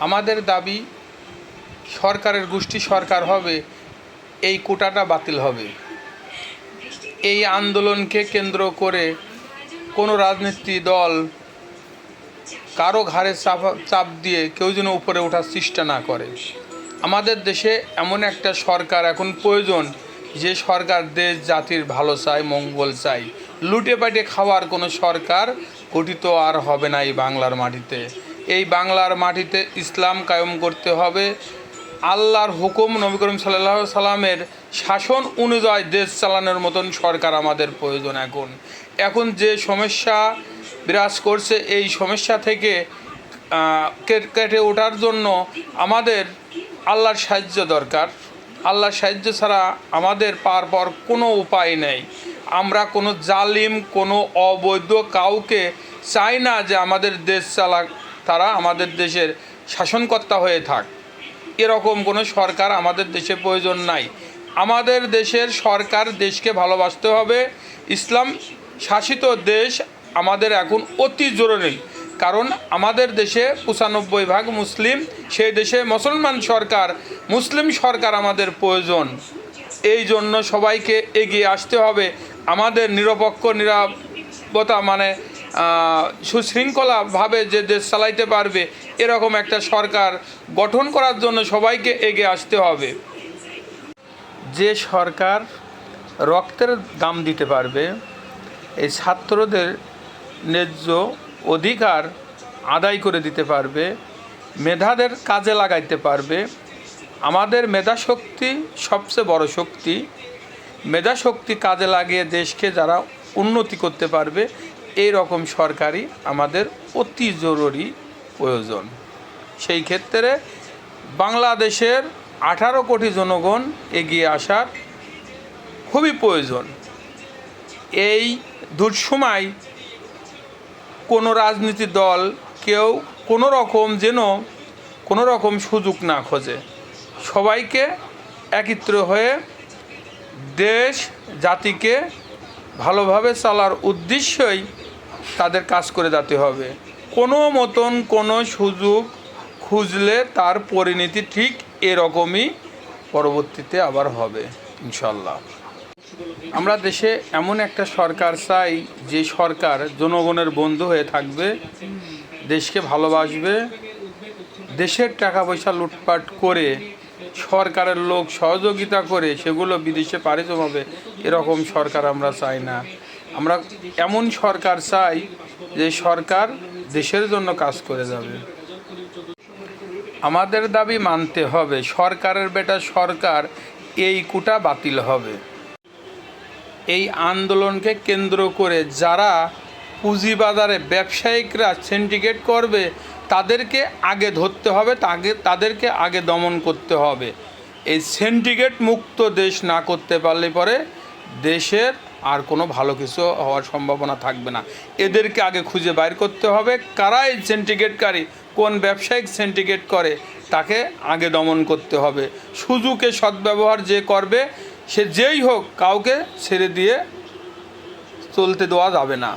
আমাদের দাবি সরকারের গোষ্ঠী সরকার হবে, এই কোটাটা বাতিল হবে। এই আন্দোলনকে কেন্দ্র করে কোনো রাজনীতি দল কারো ঘাড়ে চাপ দিয়ে কেউ যেন উপরে ওঠার চেষ্টা না করে। আমাদের দেশে এমন একটা সরকার এখন প্রয়োজন, যে সরকার দেশ জাতির ভালো চায়, মঙ্গল চায়। লুটে পাটে খাওয়ার কোনো সরকার গঠিত আর হবে না এই বাংলার মাটিতে। এই বাংলার মাটিতে ইসলাম কায়েম করতে হবে। আল্লাহর হুকুম, নবী করিম সাল্লাল্লাহু আলাইহি সাল্লামের শাসন অনুযায়ী দেশ চালানোর মতন সরকার আমাদের প্রয়োজন। এখন যে সমস্যা বিরাজ করছে, এই সমস্যা থেকে কেটে ওঠার জন্য আমাদের আল্লাহর সাহায্য দরকার। আল্লাহর সাহায্য ছাড়া আমাদের পার কোনো উপায় নেই। আমরা কোনো জালিম, কোনো অবৈধ কাউকে চাই না যে আমাদের দেশ চালাক, তারা আমাদের দেশের শাসনকর্তা হয়ে থাক। এরকম কোনো সরকার আমাদের দেশে প্রয়োজন নাই। আমাদের দেশের সরকার দেশকে ভালোবাসতে হবে। ইসলাম শাসিত দেশ আমাদের এখন অতি জরুরি, কারণ আমাদের দেশে ৯৫% মুসলিম। সেই দেশে মুসলমান সরকার, মুসলিম সরকার আমাদের প্রয়োজন। এই জন্য সবাইকে এগিয়ে আসতে হবে। আমাদের নিরপেক্ষ, নিরাপত্তা মানে সুশৃঙ্খলাভাবে যে দেশ চালাইতে পারবে, এরকম একটা সরকার গঠন করার জন্য সবাইকে এগিয়ে আসতে হবে। যে সরকার রক্তের দাম দিতে পারবে, এই ছাত্রদের ন্যায্য অধিকার আদায় করে দিতে পারবে, মেধাদের কাজে লাগাইতে পারবে। আমাদের মেধাশক্তি সবচেয়ে বড় শক্তি। মেধাশক্তি কাজে লাগিয়ে দেশকে যারা উন্নতি করতে পারবে, এই রকম সরকারই আমাদের অতি জরুরি প্রয়োজন। সেই ক্ষেত্রে বাংলাদেশের 18 কোটি জনগণ এগিয়ে আসার খুবই প্রয়োজন। এই দুঃসময় কোনো রাজনীতি দল কেউ কোনো রকম সুযোগ না খোঁজে। সবাইকে একত্র হয়ে দেশ জাতিকে ভালোভাবে চলার উদ্দেশ্যই তাদের কাজ করে যেতে হবে। কোনো সুযোগ খুঁজলে তার পরিণতি ঠিক এরকমই পরবর্তীতে আবার হবে ইনশাল্লাহ। আমরা দেশে এমন একটা সরকার চাই, যে সরকার জনগণের বন্ধু হয়ে থাকবে, দেশকে ভালোবাসবে। দেশের টাকা পয়সা লুটপাট করে, সরকারের লোক সহযোগিতা করে সেগুলো বিদেশে পাড়ি জমাবে, এরকম সরকার আমরা চাই না। আমরা এমন সরকার চাই যে সরকার দেশের জন্য কাজ করে যাবে। আমাদের দাবি মানতে হবে, সরকারের বেটা সরকার, এই কোটা বাতিল হবে। এই আন্দোলনকে কেন্দ্র করে যারা পুঁজিবাজারে ব্যবসায়িকরা সিন্ডিকেট করবে, তাদেরকে আগে ধরতে হবে, তাদেরকে আগে দমন করতে হবে। এই সিন্ডিকেট মুক্ত দেশ না করতে পারলে পরে দেশের আর কোনো ভালো কিছু হওয়ার সম্ভাবনা থাকবে না। এদেরকে আগে খুঁজে বাইর করতে হবে, কারা এই সিন্ডিকেটকারী, কোন ব্যবসায়িক সিন্ডিকেট করে, তাকে আগে দমন করতে হবে। সুযোগে সদ্ব্যবহার যে করবে, সে যেই হোক, কাউকে ছেড়ে দিয়ে চলতে দেওয়া যাবে না।